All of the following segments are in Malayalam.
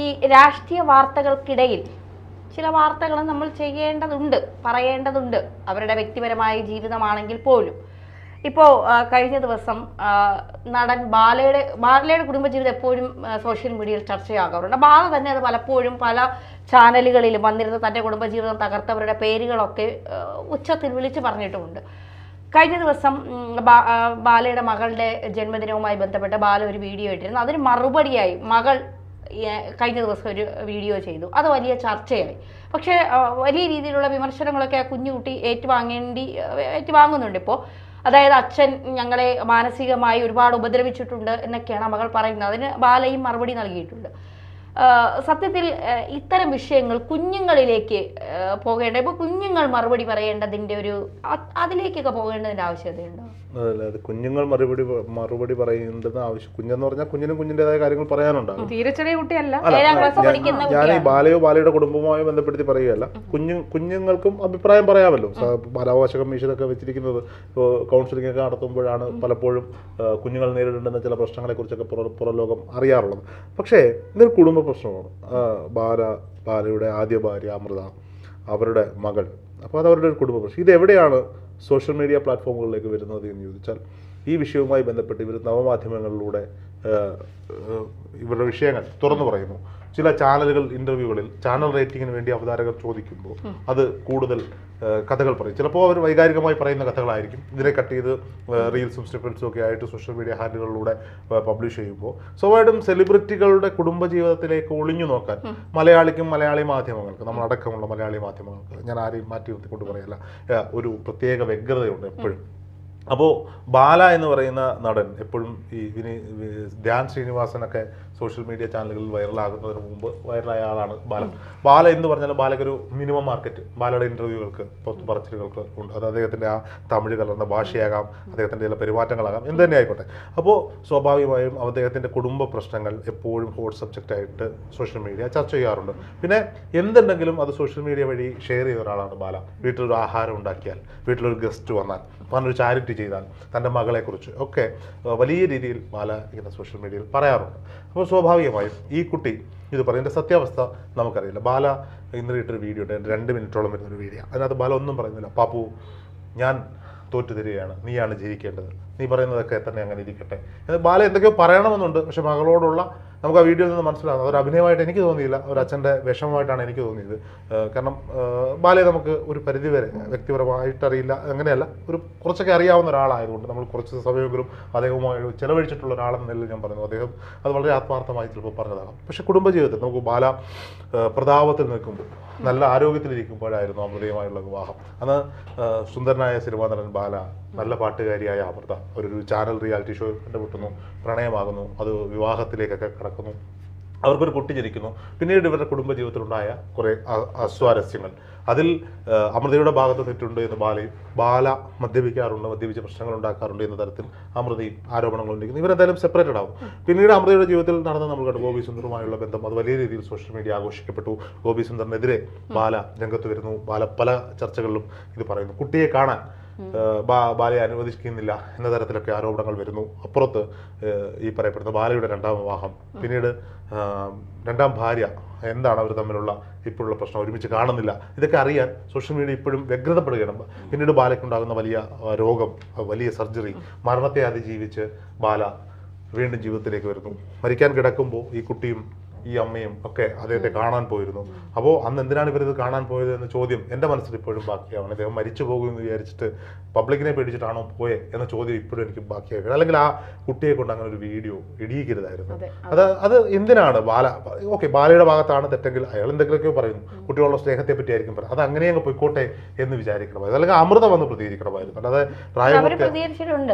ഈ രാഷ്ട്രീയ വാർത്തകൾക്കിടയിൽ ചില വാർത്തകൾ നമ്മൾ ചെയ്യേണ്ടതുണ്ട്, പറയേണ്ടതുണ്ട്, അവരുടെ വ്യക്തിപരമായ ജീവിതമാണെങ്കിൽ പോലും. ഇപ്പോൾ കഴിഞ്ഞ ദിവസം നടൻ ബാലയുടെ കുടുംബജീവിതം എപ്പോഴും സോഷ്യൽ മീഡിയയിൽ ചർച്ചയാകാറുണ്ട്. ബാല തന്നെ അത് പലപ്പോഴും പല ചാനലുകളിലും വന്നിരുന്ന തൻ്റെ കുടുംബജീവിതം തകർത്തവരുടെ പേരുകളൊക്കെ ഉച്ചത്തിൽ വിളിച്ച് പറഞ്ഞിട്ടുമുണ്ട്. കഴിഞ്ഞ ദിവസം ബാലയുടെ മകളുടെ ജന്മദിനവുമായി ബന്ധപ്പെട്ട് ബാല ഒരു വീഡിയോ ഇട്ടിരുന്നു. അതിന് മറുപടിയായി മകൾ കഴിഞ്ഞ ദിവസം ഒരു വീഡിയോ ചെയ്തു. അത് വലിയ ചർച്ചയായി. പക്ഷേ വലിയ രീതിയിലുള്ള വിമർശനങ്ങളൊക്കെ ആ കുഞ്ഞുകുട്ടി ഏറ്റുവാങ്ങുന്നുണ്ട് ഇപ്പോൾ. അതായത് അച്ഛൻ ഞങ്ങളെ മാനസികമായി ഒരുപാട് ഉപദ്രവിച്ചിട്ടുണ്ട് എന്നൊക്കെയാണ് മകൾ പറയുന്നത്. അതിന് ബാലയും മറുപടി നൽകിയിട്ടുണ്ട്. സത്യത്തിൽ ഇത്തരം വിഷയങ്ങൾ കുഞ്ഞുങ്ങളിലേക്ക് പോകേണ്ട, ഇപ്പോൾ കുഞ്ഞുങ്ങൾ മറുപടി പറയേണ്ടതിൻ്റെ അതിലേക്കൊക്കെ പോകേണ്ടതിൻ്റെ ആവശ്യകതയുണ്ടോ? അതെ, കുഞ്ഞുങ്ങൾ മറുപടി പറയേണ്ടത് ആവശ്യം. കുഞ്ഞെന്ന് പറഞ്ഞാൽ കുഞ്ഞിനും കുഞ്ഞിൻ്റെതായ കാര്യങ്ങൾ പറയാനുണ്ടാകും. തീരെ ചെറിയ കുട്ടിയല്ല. ഞാൻ ഈ ബാലയുടെ കുടുംബവുമായി ബന്ധപ്പെടുത്തി പറയുകയല്ല. കുഞ്ഞുങ്ങൾക്കും അഭിപ്രായം പറയാമല്ലോ. ബാലാവകാശ കമ്മീഷനൊക്കെ വെച്ചിരിക്കുന്നത് കൗൺസിലിംഗ് ഒക്കെ നടത്തുമ്പോഴാണ് പലപ്പോഴും കുഞ്ഞുങ്ങൾ നേരിടേണ്ടുന്ന ചില പ്രശ്നങ്ങളെ കുറിച്ചൊക്കെ പുറം ലോകം അറിയാറുള്ളത്. പക്ഷേ ഇതൊരു കുടുംബ പ്രശ്നമാണ്. ബാലയുടെ ആദ്യ ഭാര്യ അമൃത, അവരുടെ മകൾ, അപ്പോൾ അത് അവരുടെ ഒരു കുടുംബ പ്രശ്നം. ഇതെവിടെയാണ് സോഷ്യൽ മീഡിയ പ്ലാറ്റ്ഫോമുകളിലേക്ക് വരുന്നത് എന്ന് ചോദിച്ചാൽ, ഈ വിഷയവുമായി ബന്ധപ്പെട്ട് ഇവർ നവമാധ്യമങ്ങളിലൂടെ ഇവരുടെ വിഷയങ്ങൾ തുറന്നു പറയുന്നു. ചില ചാനലുകൾ ഇന്റർവ്യൂകളിൽ ചാനൽ റേറ്റിംഗിന് വേണ്ടി അവതാരകർ ചോദിക്കുമ്പോൾ അത് കൂടുതൽ കഥകൾ പറയും. ചിലപ്പോൾ അവർ വൈകാരികമായി പറയുന്ന കഥകളായിരിക്കും. ഇതിനെ കട്ട് ചെയ്ത് റീൽസും സ്നിപ്പറ്റ്സും ഒക്കെ ആയിട്ട് സോഷ്യൽ മീഡിയ ഹാൻഡിലുകളിലൂടെ പബ്ലിഷ് ചെയ്യുമ്പോൾ സ്വാഭാവികം സെലിബ്രിറ്റികളുടെ കുടുംബജീവിതത്തിലേക്ക് ഒളിഞ്ഞു നോക്കാൻ മലയാളി മാധ്യമങ്ങൾക്ക്, നമ്മളടക്കമുള്ള മലയാളി മാധ്യമങ്ങൾക്ക്, ഞാൻ ആരെയും മാറ്റി നിർത്തിക്കൊണ്ട് പറയല്ല, ഒരു പ്രത്യേക വ്യഗ്രതയുണ്ട് എപ്പോഴും. അപ്പോൾ ബാല എന്ന് പറയുന്ന നടൻ എപ്പോഴും ഈ ധ്യാൻ ശ്രീനിവാസനൊക്കെ സോഷ്യൽ മീഡിയ ചാനലുകളിൽ വൈറലാകുന്നതിന് മുമ്പ് വൈറലായ ആളാണ് ബാല എന്ന് പറഞ്ഞാൽ ബാലയ്ക്കൊരു മിനിമം മാർക്കറ്റ് ബാലയുടെ ഇൻ്റർവ്യൂകൾക്ക്, പറച്ചിലുകൾക്ക് ഉണ്ട്. അത് അദ്ദേഹത്തിൻ്റെ ആ തമിഴ് കലർന്ന ഭാഷയാകാം, അദ്ദേഹത്തിൻ്റെ ചില പെരുമാറ്റങ്ങളാകാം, എന്ത് തന്നെ ആയിക്കോട്ടെ. അപ്പോൾ സ്വാഭാവികമായും അദ്ദേഹത്തിൻ്റെ കുടുംബ പ്രശ്നങ്ങൾ എപ്പോഴും ഹോട്ട് സബ്ജക്റ്റായിട്ട് സോഷ്യൽ മീഡിയ ചർച്ച ചെയ്യാറുണ്ട്. പിന്നെ എന്തുണ്ടെങ്കിലും അത് സോഷ്യൽ മീഡിയ വഴി ഷെയർ ചെയ്ത ഒരാളാണ് ബാല. വീട്ടിലൊരു ആഹാരം ഉണ്ടാക്കിയാൽ, വീട്ടിലൊരു ഗസ്റ്റ് വന്നാൽ, പറഞ്ഞൊരു ചാരിറ്റി ചെയ്താൽ, തൻ്റെ മകളെക്കുറിച്ച് ഒക്കെ വലിയ രീതിയിൽ ബാല ഇങ്ങനെ സോഷ്യൽ മീഡിയയിൽ പറയാറുണ്ട്. അപ്പോൾ സ്വാഭാവികമായും ഈ കുട്ടി ഇത് പറയുന്ന സത്യാവസ്ഥ നമുക്കറിയില്ല. ബാല ഇന്നലെ ഇട്ടൊരു വീഡിയോ ഉണ്ട്, 2 മിനിറ്റോളം വരുന്നൊരു വീഡിയോ. അതിനകത്ത് ബാല ഒന്നും പറയുന്നില്ല. പാപ്പു, ഞാൻ തോറ്റു തരികയാണ്, നീയാണ് ജയിക്കേണ്ടത്, നീ പറയുന്നതൊക്കെ തന്നെ അങ്ങനെ ഇരിക്കട്ടെ. ബാല എന്തൊക്കെയോ പറയണമെന്നുണ്ട്. പക്ഷെ മകളോടുള്ള നമുക്ക് ആ വീഡിയോയിൽ നിന്ന് മനസ്സിലാകുന്നത് ഒരു അഭിനയമായിട്ട് എനിക്ക് തോന്നിയില്ല, ഒരു അച്ഛൻ്റെ വിഷമമായിട്ടാണ് എനിക്ക് തോന്നിയത്. കാരണം ബാലയെ നമുക്ക് ഒരു പരിധിവരെ വ്യക്തിപരമായിട്ടറിയില്ല, അങ്ങനെയല്ല, കുറച്ചൊക്കെ അറിയാവുന്ന ഒരാളായതുകൊണ്ട് നമ്മൾ കുറച്ച് സമയമെങ്കിലും അദ്ദേഹവുമായി ചെലവഴിച്ചിട്ടുള്ള ഒരാളെന്ന നിലയിൽ ഞാൻ പറയുന്നു. അദ്ദേഹം അത് വളരെ ആത്മാർത്ഥമായി ചിലപ്പോൾ പറഞ്ഞതാകാം. പക്ഷെ കുടുംബജീവിതത്തിൽ നമുക്ക് ബാല പ്രതാപത്തിൽ നിൽക്കുമ്പോൾ, നല്ല ആരോഗ്യത്തിലിരിക്കുമ്പോഴായിരുന്നു അമൃതയുമായുള്ള വിവാഹം. അന്ന് സുന്ദരനായ സിനിമാ നടൻ ബാല, നല്ല പാട്ടുകാരിയായ അമൃത ഒരു ചാനൽ റിയാലിറ്റി ഷോ കണ്ടുമുട്ടുന്നു, പ്രണയമാകുന്നു, അത് വിവാഹത്തിലേക്കൊക്കെ കടക്കുന്നു, അവർക്കൊരു കുട്ടി ജനിക്കുന്നു. പിന്നീട് ഇവരുടെ കുടുംബജീവിതത്തിലുണ്ടായ കുറേ അസ്വാരസ്യങ്ങൾ, അതിൽ അമൃതയുടെ ഭാഗത്ത് തെറ്റുണ്ട് എന്ന് ബാല മദ്യപിക്കാറുണ്ട്, മദ്യപിച്ച പ്രശ്നങ്ങൾ ഉണ്ടാക്കാറുണ്ട് എന്ന തരത്തിൽ അമൃതയും ആരോപണങ്ങൾ ഉണ്ടെങ്കിൽ ഇവരെന്തായാലും സെപ്പറേറ്റഡ് ആവും. പിന്നീട് അമൃതയുടെ ജീവിതത്തിൽ നടന്ന നമ്മൾ കണ്ടു ഗോപി സുന്ദറുമായുള്ള ബന്ധം, അത് വലിയ രീതിയിൽ സോഷ്യൽ മീഡിയ ആഘോഷിക്കപ്പെട്ടു. ഗോപി സുന്ദറിനെതിരെ ബാല രംഗത്ത് വരുന്നു. ബാല പല ചർച്ചകളിലും ഇത് പറയുന്നു. കുട്ടിയെ കാണാൻ ബാലയെ അനുവദിക്കുന്നില്ല എന്ന തരത്തിലൊക്കെ ആരോപണങ്ങൾ വരുന്നു. അപ്പുറത്ത് ഈ പറയപ്പെടുന്ന ബാലയുടെ 2ാം വിവാഹം, പിന്നീട് 2ാം ഭാര്യ, എന്താണ് അവർ തമ്മിലുള്ള ഇപ്പോഴുള്ള പ്രശ്നം, ഒരുമിച്ച് കാണുന്നില്ല, ഇതൊക്കെ അറിയാൻ സോഷ്യൽ മീഡിയ ഇപ്പോഴും വ്യഗ്രതപ്പെടുകയാണ്. പിന്നീട് ബാലയ്ക്കുണ്ടാകുന്ന വലിയ രോഗം, വലിയ സർജറി, മരണത്തെ അതിജീവിച്ച് ബാല വീണ്ടും ജീവിതത്തിലേക്ക് വരുന്നു. മരിക്കാൻ കിടക്കുമ്പോൾ ഈ കുട്ടിയും ഈ അമ്മയും ഒക്കെ അദ്ദേഹത്തെ കാണാൻ പോയിരുന്നു. അപ്പോൾ അന്ന് എന്തിനാണ് ഇവരിത് കാണാൻ പോയത് എന്ന ചോദ്യം എൻ്റെ മനസ്സിൽ ഇപ്പോഴും ബാക്കിയാവണം. അദ്ദേഹം മരിച്ചു പോകുമെന്ന് വിചാരിച്ചിട്ട് പബ്ലിക്കിനെ പേടിച്ചിട്ടാണോ പോയെ എന്ന ചോദ്യം ഇപ്പോഴും എനിക്ക് ബാക്കിയാക്കണം. അല്ലെങ്കിൽ ആ കുട്ടിയെ കൊണ്ട് അങ്ങനെ ഒരു വീഡിയോ ഇടിയിക്കരുതായിരുന്നു. അത് എന്തിനാണ് ബാലയുടെ ഭാഗത്താണ് തെറ്റെങ്കിൽ അയാൾ എന്തെങ്കിലുമൊക്കെ പറയുന്നു, കുട്ടികളുടെ സ്നേഹത്തെ പറ്റി ആയിരിക്കും പറയാം, അത് അങ്ങനെ അങ്ങ് പൊയ്ക്കോട്ടെ എന്ന് വിചാരിക്കണമായിരുന്നു. അല്ലെങ്കിൽ അമൃത വന്ന് പ്രതികരിക്കണമായിരുന്നു. അല്ലാതെ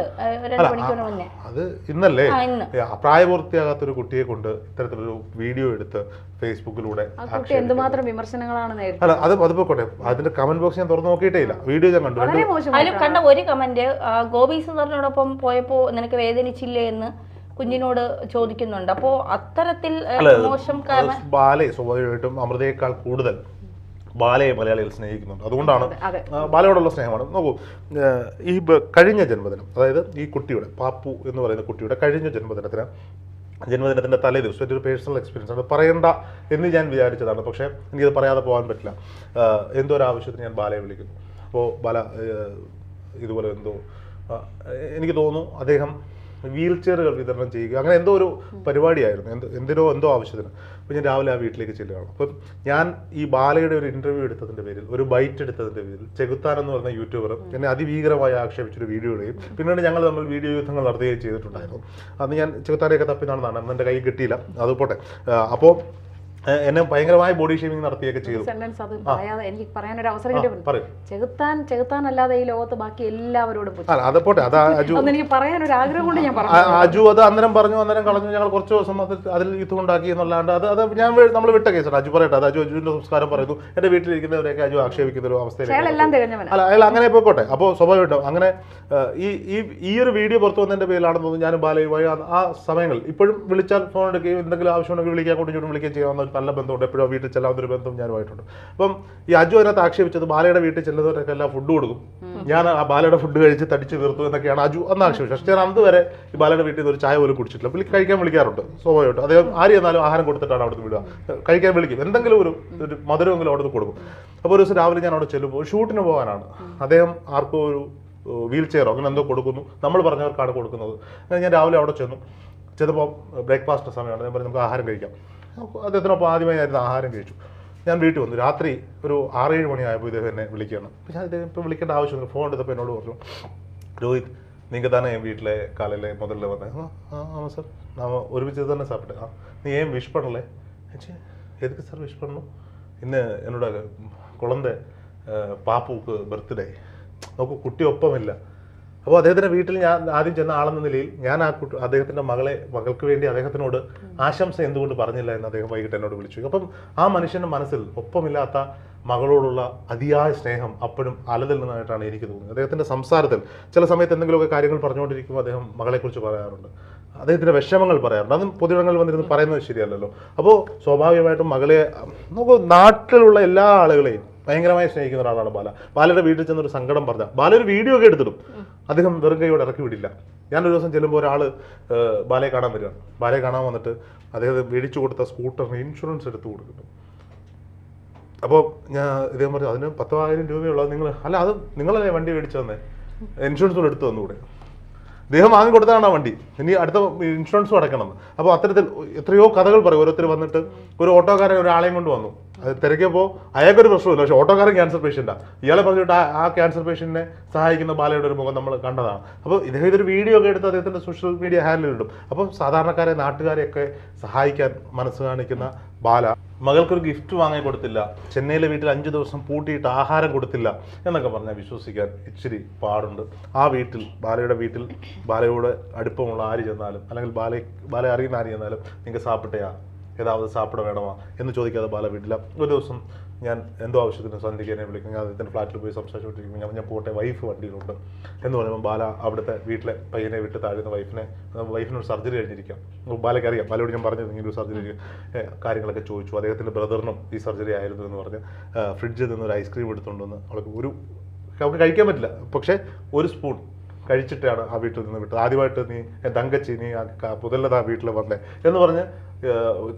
അത് ഇന്നല്ലേ പ്രായപൂർത്തിയാകാത്തൊരു കുട്ടിയെ കൊണ്ട് ഇത്തരത്തിലൊരു വീഡിയോ എടുത്ത് ഫേസ്ബുക്കിലൂടെ എന്തുമാത്രം വിമർശനങ്ങളാണ്. അല്ല, അത് പോയിക്കോട്ടെ, അതിന്റെ കമന്റ് ബോക്സ് ഞാൻ തുറന്നു നോക്കിയിട്ടേ ഇല്ല, വീഡിയോ ഞാൻ കണ്ടു. അതിൽ കണ്ട ഒരു കമന്റ്, ഗോപി സുന്ദറിനോടൊപ്പം പോയപ്പോ നിനക്ക് വേദനിച്ചില്ലേ എന്ന് കുഞ്ഞിനോട് ചോദിക്കുന്നുണ്ട്. അപ്പോ അത്തരത്തിൽ മോശം ബാലയെ സ്വാഭാവികമായിട്ടും അമൃതയേക്കാൾ കൂടുതൽ ബാലയെ മലയാളികൾ സ്നേഹിക്കുന്നുണ്ട്. അതുകൊണ്ടാണ് ബാലയോടുള്ള സ്നേഹമാണ്. നോക്കൂ, ഈ കഴിഞ്ഞ ജന്മദിനം, അതായത് ഈ കുട്ടിയുടെ പാപ്പു എന്ന് പറയുന്ന കുട്ടിയുടെ കഴിഞ്ഞ ജന്മദിനത്തിന് ജന്മദിനത്തിൻ്റെ തലേ ദിവസം എൻ്റെ ഒരു പേഴ്സണൽ എക്സ്പീരിയൻസ് ആണ്, പറയണ്ട എന്ന് ഞാൻ വിചാരിച്ചതാണ്. പക്ഷേ എനിക്കത് പറയാതെ പോകാൻ പറ്റില്ല. എന്തോ ഒരു ആവശ്യത്തിന് ഞാൻ ബാലയെ വിളിക്കുന്നു. അപ്പോൾ ബാല ഇതുപോലെ എന്തോ എനിക്ക് തോന്നുന്നു അദ്ദേഹം വീൽ ചെയറുകൾ വിതരണം ചെയ്യുക, അങ്ങനെ എന്തോ ഒരു പരിപാടിയായിരുന്നു, എന്തോ ആവശ്യത്തിന്. അപ്പോൾ ഞാൻ രാവിലെ ആ വീട്ടിലേക്ക് ചെല്ലുകയാണ്. അപ്പം ഞാൻ ഈ ബാലയുടെ ഒരു ഇൻ്റർവ്യൂ എടുത്തതിൻ്റെ പേരിൽ, ഒരു ബൈറ്റ് എടുത്തതിൻ്റെ പേരിൽ ചെകുത്താൻ എന്ന് പറയുന്ന യൂട്യൂബർ എന്നെ അതിഭീകരമായി ആക്ഷേപിച്ചൊരു വീഡിയോ ഇടുകയും പിന്നീട് ഞങ്ങൾ തമ്മിൽ വീഡിയോ യുദ്ധങ്ങൾ നടത്തുകയും ചെയ്തിട്ടുണ്ടായിരുന്നു. അന്ന് ഞാൻ ചെകുത്താനെയൊക്കെ തപ്പി നടന്നതാണ്, അന്ന് എൻ്റെ കൈ കിട്ടിയില്ല, അത് പോട്ടെ. അപ്പോൾ എന്നെ ഭയങ്കരമായ ബോഡി ഷേമിങ് നടത്തിയൊക്കെ ചെയ്തു. സെന്റൻസ് അത് പറയാതെ എനിക്ക് പറയാനൊരു അവസരം കിട്ടും. ചെകുത്താൻ അല്ലാതെ ഈ ലോകത്ത് ബാക്കി എല്ലാവരോടും അത് പോട്ടെ. അത് അജു എനിക്ക് പറയാനൊരു ആഗ്രഹം കൊണ്ട് ഞാൻ പറഞ്ഞു. അജു അത് അന്നേരം പറഞ്ഞു, അന്നേരം കളഞ്ഞു. ഞങ്ങൾ കുറച്ച് ദിവസം അതിൽ യുദ്ധം ഉണ്ടാക്കി എന്നല്ലാണ്ട് അത് നമ്മൾ വിട്ട കേസാണ്. അജു പറയട്ടെ, അത് അജുവിന്റെ സംസ്കാരം പറയുന്നു. എന്റെ വീട്ടിലിരിക്കുന്നവരെയൊക്കെ അജു ആക്ഷേപിക്കുന്ന ഒരു അവസ്ഥയിൽ അല്ല, അയാൾ അങ്ങനെ പോയിക്കോട്ടെ. അപ്പോൾ സ്വാഭാവികമായിട്ടും അങ്ങനെ ഈ ഒരു വീഡിയോ പുറത്തു വന്നതിന്റെ പേരിലാണെന്ന് തോന്നുന്നു ഞാനും ബാലയുമായി ആ സമയങ്ങളിൽ ഇപ്പോഴും വിളിച്ചാൽ ഫോൺ എടുക്കുകയും എന്തെങ്കിലും ആവശ്യമുണ്ടെങ്കിൽ വിളിക്കാൻ കൊണ്ട് ചൂടും വിളിക്കുകയും ചെയ്യാവുന്ന നല്ല ബന്ധമുണ്ട്. എപ്പോഴും വീട്ടിൽ ചെല്ലാവുന്നൊരു ബന്ധം ഞാനുമായിട്ടുണ്ട്. അപ്പം ഈ അജു അതിനകത്ത് ആക്ഷേപിച്ചത് ബാലയുടെ വീട്ടിൽ ചെല്ലുന്നവരൊക്കെ എല്ലാം ഫുഡ് കൊടുക്കും, ഞാൻ ആ ബാലയുടെ ഫുഡ് കഴിച്ച് തടിച്ച് വീർത്തു എന്നൊക്കെയാണ് അജു അന്ന് ആക്ഷേപിച്ചത്. പക്ഷേ ഞാൻ അന്ന് വരെ ഈ ബാലയുടെ വീട്ടിൽ നിന്ന് ഒരു ചായ പോലും കുടിച്ചിട്ടില്ല. കഴിക്കാൻ വിളിക്കാറുണ്ട് സ്വാഭാവികമായിട്ടും. അദ്ദേഹം ആര് ചെന്നാലും ആഹാരം കൊടുത്തിട്ടാണ് അവിടുന്ന് വിടുക, കഴിക്കാൻ വിളിക്കും, എന്തെങ്കിലും ഒരു മധുരമെങ്കിലും അവിടുന്ന് കൊടുക്കും. അപ്പോൾ ഒരു ദിവസം രാവിലെ ഞാൻ അവിടെ ചെല്ലുമ്പോൾ ഷൂട്ടിന് പോകാനാണ്. അദ്ദേഹം ആർക്കോ ഒരു വീൽ ചെയറോ അങ്ങനെ എന്തോ കൊടുക്കുന്നു, നമ്മൾ പറഞ്ഞവർക്കാണ് കൊടുക്കുന്നത്. ഞാൻ രാവിലെ അവിടെ ചെന്നപ്പോൾ ബ്രേക്ക്ഫാസ്റ്റ് സമയമാണ്. ഞാൻ പറഞ്ഞു നമുക്ക് ആഹാരം കഴിക്കാം. അദ്ദേഹത്തിനൊപ്പം ആദ്യമായി ആയിരുന്നു ആഹാരം കഴിച്ചു. ഞാൻ വീട്ടിൽ വന്നു. രാത്രി ഒരു 6-7 മണിയായപ്പോൾ ഇദ്ദേഹം എന്നെ വിളിക്കുകയാണ്. അപ്പോൾ ഞാൻ ഇദ്ദേഹം ഇപ്പോൾ വിളിക്കേണ്ട ആവശ്യമില്ല. ഫോൺ എടുത്തപ്പോൾ എന്നോട് പറഞ്ഞു, രോഹിത് നിങ്ങൾ തന്നെ என் வீட்டில் காலையில் முதல்ல வந்தேன். ஆமாம் சார், நான் ஒருமிச்சு தானே சாப்பிட்டேன். நீ ஏன் விஷ் பண்ணலை? எதுக்கு சார் விஷ் பண்ணணும்? இன்னும் என்னோட குழந்தை പാപ്പുക്ക് ബർത്ത്ഡേ, നമുക്ക് കുട്ടി ഒപ്പമില്ല. അപ്പോൾ അദ്ദേഹത്തിൻ്റെ വീട്ടിൽ ഞാൻ ആദ്യം ചെന്ന ആളെന്ന നിലയിൽ ഞാൻ അദ്ദേഹത്തിൻ്റെ മകൾക്ക് വേണ്ടി അദ്ദേഹത്തിനോട് ആശംസ എന്തുകൊണ്ട് പറഞ്ഞില്ല എന്ന് അദ്ദേഹം വൈകിട്ട് എന്നോട് വിളിച്ചു. അപ്പം ആ മനുഷ്യൻ്റെ മനസ്സിൽ ഒപ്പമില്ലാത്ത മകളോടുള്ള അതിയായ സ്നേഹം അപ്പോഴും അലതല്ലുന്നതായിട്ടാണ് എനിക്ക് തോന്നുന്നത്. അദ്ദേഹത്തിൻ്റെ സംസാരത്തിൽ ചില സമയത്ത് എന്തെങ്കിലുമൊക്കെ കാര്യങ്ങൾ പറഞ്ഞുകൊണ്ടിരിക്കുമ്പോൾ അദ്ദേഹം മകളെക്കുറിച്ച് പറയാറുണ്ട്, അദ്ദേഹത്തിൻ്റെ വിഷമങ്ങൾ പറയാറുണ്ട്. അതും പൊതുയിടങ്ങളിൽ വന്നിരുന്ന് പറയുന്നത് ശരിയല്ലല്ലോ. അപ്പോൾ സ്വാഭാവികമായിട്ടും മകളെ നമുക്ക് നാട്ടിലുള്ള എല്ലാ ആളുകളെയും ഭയങ്കരമായി സ്നേഹിക്കുന്ന ഒരാളാണ് ബാല. ബാലയുടെ വീട്ടിൽ ചെന്നൊരു സങ്കടം പറഞ്ഞാൽ ബാല ഒരു വീഡിയോ ഒക്കെ എടുത്തിടും, അദ്ദേഹം വെറും കൈയോടെ ഇറക്കി വിടില്ല. ഞാനൊരു ദിവസം ചെല്ലുമ്പോൾ ഒരാൾ ബാലയെ കാണാൻ വരികയാണ്. ബാലയെ കാണാൻ വന്നിട്ട് അദ്ദേഹം മേടിച്ചു കൊടുത്ത സ്കൂട്ടറിന് ഇൻഷുറൻസ് എടുത്ത് കൊടുക്കുന്നു. അപ്പോൾ ഞാൻ ഇദ്ദേഹം പറഞ്ഞു, അതിന് 10,000 രൂപയുള്ളത് നിങ്ങൾ അല്ല, അത് നിങ്ങളല്ലേ വണ്ടി മേടിച്ചു തന്നെ, ഇൻഷുറൻസ് കൂടെ എടുത്തു തന്നുകൂടെ? അദ്ദേഹം വാങ്ങിക്കൊടുത്തതാണ് ആ വണ്ടി, ഇനി അടുത്ത ഇൻഷുറൻസും അടയ്ക്കണമെന്ന്. അപ്പോൾ അത്തരത്തിൽ എത്രയോ കഥകൾ പറയും. ഓരോരുത്തർ വന്നിട്ട് ഒരു ഓട്ടോക്കാരൻ ഒരാളെയും കൊണ്ട് വന്നു, അത് തിരക്കിയപ്പോൾ അയാൾക്കൊരു പ്രശ്നമില്ല, പക്ഷേ ഓട്ടോക്കാരൻ ക്യാൻസർ പേഷ്യൻ്റാണ്. ഇയാളെ പറഞ്ഞിട്ട് ആ ക്യാൻസർ പേഷ്യൻറ്റിനെ സഹായിക്കുന്ന ബാലയുടെ ഒരു മുഖം നമ്മൾ കണ്ടതാണ്. അപ്പോൾ ഇദ്ദേഹം ഇതൊരു വീഡിയോ ഒക്കെ എടുത്ത് അദ്ദേഹത്തിൻ്റെ സോഷ്യൽ മീഡിയ ഹാൻഡിലിടും. അപ്പോൾ സാധാരണക്കാരെ നാട്ടുകാരെയൊക്കെ സഹായിക്കാൻ മനസ്സ് കാണിക്കുന്ന ബാല മകൾക്കൊരു ഗിഫ്റ്റ് വാങ്ങി കൊടുത്തില്ല, ചെന്നൈയിലെ വീട്ടിൽ 5 ദിവസം പൂട്ടിയിട്ട് ആഹാരം കൊടുത്തില്ല എന്നൊക്കെ പറഞ്ഞാൽ വിശ്വസിക്കാൻ ഇച്ചിരി പാടുണ്ട്. ആ വീട്ടിൽ ബാലയുടെ വീട്ടിൽ ബാലയോട് അടുപ്പമുള്ള ആര് ചെന്നാലും അല്ലെങ്കിൽ ബാല അറിയുന്ന ആര് ചെന്നാലും നിങ്ങൾക്ക് സാപ്പിട്ടയാ ഏതാവത് സാപ്പിട വേണമാ എന്ന് ചോദിക്കാതെ ബാല വീട്ടില്ല. ഒരു ദിവസം ഞാൻ എന്തോ ആവശ്യത്തിന് സന്ധ്യയ്ക്ക് എന്നെ വിളിക്കും. ഞാൻ അദ്ദേഹത്തിൻ്റെ ഫ്ലാറ്റിൽ പോയി സംസാരിച്ചുകൊണ്ടിരിക്കും. ഞാൻ പോട്ടെ, വൈഫ് വണ്ടിയിലുണ്ട് എന്ന് പറയുമ്പോൾ ബാല അവിടുത്തെ വീട്ടിലെ പയ്യനെ വിട്ട് താഴുന്ന വൈഫിനൊരു സർജറി കഴിഞ്ഞിരിക്കാം. ബാലയ്ക്ക് അറിയാം, ബാലയോട് ഞാൻ പറഞ്ഞത് ഇങ്ങനെ ഒരു സർജറി കാര്യങ്ങളൊക്കെ ചോദിച്ചു. അദ്ദേഹത്തിൻ്റെ ബ്രദറിനും ഈ സർജറി ആയിരുന്നു എന്ന് പറഞ്ഞ് ഫ്രിഡ്ജിൽ നിന്ന് ഒരു ഐസ്ക്രീം എടുത്തുകൊണ്ടുവന്ന് അവൾക്ക് കഴിക്കാൻ പറ്റില്ല, പക്ഷേ ഒരു സ്പൂൺ കഴിച്ചിട്ടാണ് ആ വീട്ടിൽ നിന്ന് വിട്ടത്. ആദ്യമായിട്ട് നീ തങ്കച്ചി നീ പുതല്ലതാ വീട്ടിൽ വന്നേ എന്ന് പറഞ്ഞ്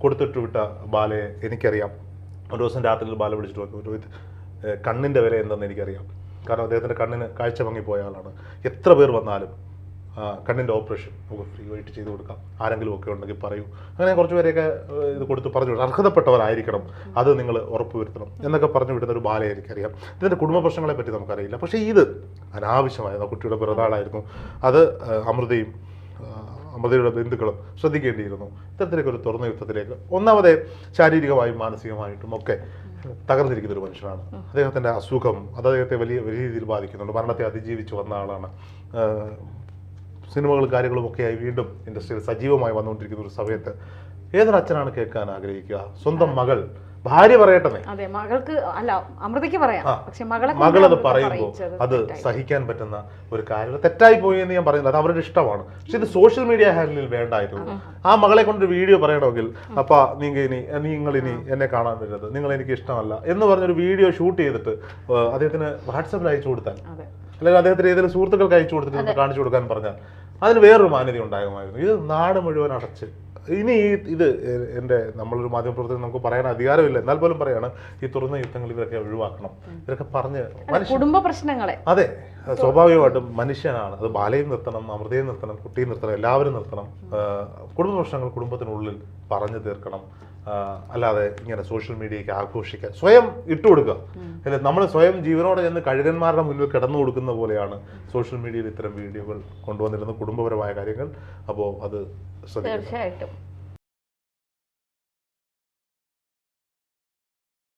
കൊടുത്തിട്ട് വിട്ട ബാലയെ എനിക്കറിയാം. ഒരു ദിവസം രാത്രിയിൽ ബാല വിളിച്ചിട്ട് വന്നു, രോഹിത് കണ്ണിൻ്റെ വില എന്തെന്ന് എനിക്കറിയാം. കാരണം അദ്ദേഹത്തിൻ്റെ കണ്ണിന് കാഴ്ച ഭംഗിപ്പോയ ആളാണ്. എത്ര പേർ വന്നാലും കണ്ണിൻ്റെ ഓപ്പറേഷൻ നമുക്ക് ഫ്രീ ആയിട്ട് ചെയ്ത് കൊടുക്കാം, ആരെങ്കിലും ഒക്കെ ഉണ്ടെങ്കിൽ പറയൂ. അങ്ങനെ കുറച്ച് പേരെയൊക്കെ ഇത് കൊടുത്ത് പറഞ്ഞു വിടും. അർഹതപ്പെട്ടവരായിരിക്കണം, അത് നിങ്ങൾ ഉറപ്പുവരുത്തണം എന്നൊക്കെ പറഞ്ഞു വിടുന്ന ഒരു ബാലയെ എനിക്കറിയാം. ഇതിൻ്റെ കുടുംബ പ്രശ്നങ്ങളെ പറ്റി നമുക്കറിയില്ല. പക്ഷേ ഇത് അനാവശ്യമായിരുന്നു. കുട്ടിയുടെ പിറന്നാളായിരുന്നു, അത് അമൃതയുടെ ബന്ധുക്കളും ശ്രദ്ധിക്കേണ്ടിയിരുന്നു. ഇത്തരത്തിലേക്ക് ഒരു തുറന്ന യുദ്ധത്തിലേക്ക് ഒന്നാമതേ ശാരീരികമായും മാനസികമായിട്ടും ഒക്കെ തകർന്നിരിക്കുന്ന ഒരു മനുഷ്യനാണ്. അദ്ദേഹത്തിൻ്റെ അസുഖം അത് അദ്ദേഹത്തെ വലിയ രീതിയിൽ ബാധിക്കുന്നുണ്ട്. മരണത്തെ അതിജീവിച്ച് വന്ന ആളാണ്. സിനിമകളും കാര്യങ്ങളും ഒക്കെയായി വീണ്ടും ഇൻഡസ്ട്രിയിൽ സജീവമായി വന്നുകൊണ്ടിരിക്കുന്ന ഒരു സമയത്ത് ഏതൊരു അച്ഛനാണ് കേൾക്കാൻ ആഗ്രഹിക്കുക? സ്വന്തം മകൾ ഭാര്യ പറയട്ടെ, അതെ മകൾക്ക് അല്ല അമൃതയ്ക്ക് പറയാം, പക്ഷെ മകളത് പറയുമ്പോൾ അത് സഹിക്കാൻ പറ്റുന്ന ഒരു കാര്യം തെറ്റായി പോയി എന്ന് ഞാൻ പറയുന്നത് അത് അവരുടെ ഇഷ്ടമാണ്. പക്ഷെ ഇത് സോഷ്യൽ മീഡിയ ഹാൻഡിലിൽ വേണ്ടായിരുന്നു. ആ മകളെ കൊണ്ടൊരു വീഡിയോ പറയണമെങ്കിൽ അപ്പാ നിങ്ങളിനി എന്നെ കാണാൻ വരുന്നത്, നിങ്ങൾ എനിക്ക് ഇഷ്ടമല്ല എന്ന് പറഞ്ഞൊരു വീഡിയോ ഷൂട്ട് ചെയ്തിട്ട് അദ്ദേഹത്തിന് വാട്സാപ്പിൽ അയച്ചു കൊടുത്താൽ, അല്ലെങ്കിൽ അദ്ദേഹത്തിന് ഏതെങ്കിലും സുഹൃത്തുക്കൾക്ക് അയച്ചു കൊടുത്തിട്ട് കാണിച്ചു കൊടുക്കാൻ പറഞ്ഞാൽ അതിന് വേറൊരു മാന്യത ഉണ്ടാകുമായിരുന്നു. ഇത് നാട് മുഴുവൻ അടച്ച് ഇനി ഇത് എൻ്റെ നമ്മളൊരു മാധ്യമപ്രവർത്തകൻ നമുക്ക് പറയാൻ അധികാരമില്ല, എന്നാൽ പോലും പറയാണ് ഈ തുറന്ന യുദ്ധങ്ങൾ ഇവരൊക്കെ ഒഴിവാക്കണം. ഇവരൊക്കെ പറഞ്ഞ് കുടുംബ പ്രശ്നങ്ങളെ, അതെ, സ്വാഭാവികമായിട്ടും മനുഷ്യനാണ്. അത് ബാലയും നിർത്തണം, അമൃതയും നിർത്തണം, കുട്ടിയും നിർത്തണം, എല്ലാവരും നിർത്തണം. കുടുംബ പ്രശ്നങ്ങൾ കുടുംബത്തിനുള്ളിൽ പറഞ്ഞു തീർക്കണം. അല്ലാതെ ഇങ്ങനെ സോഷ്യൽ മീഡിയയ്ക്ക് ആഘോഷിക്കാൻ സ്വയം ഇട്ടുകൊടുക്കുക. അല്ലെ, നമ്മൾ സ്വയം ജീവനോടെ ചെന്ന് കഴുകന്മാരുടെ മുന്നിൽ കിടന്നു കൊടുക്കുന്ന പോലെയാണ് സോഷ്യൽ മീഡിയയിൽ ഇത്തരം വീഡിയോകൾ കൊണ്ടുവന്നിരുന്ന കുടുംബപരമായ കാര്യങ്ങൾ. അപ്പോൾ അത് തീർച്ചയായിട്ടും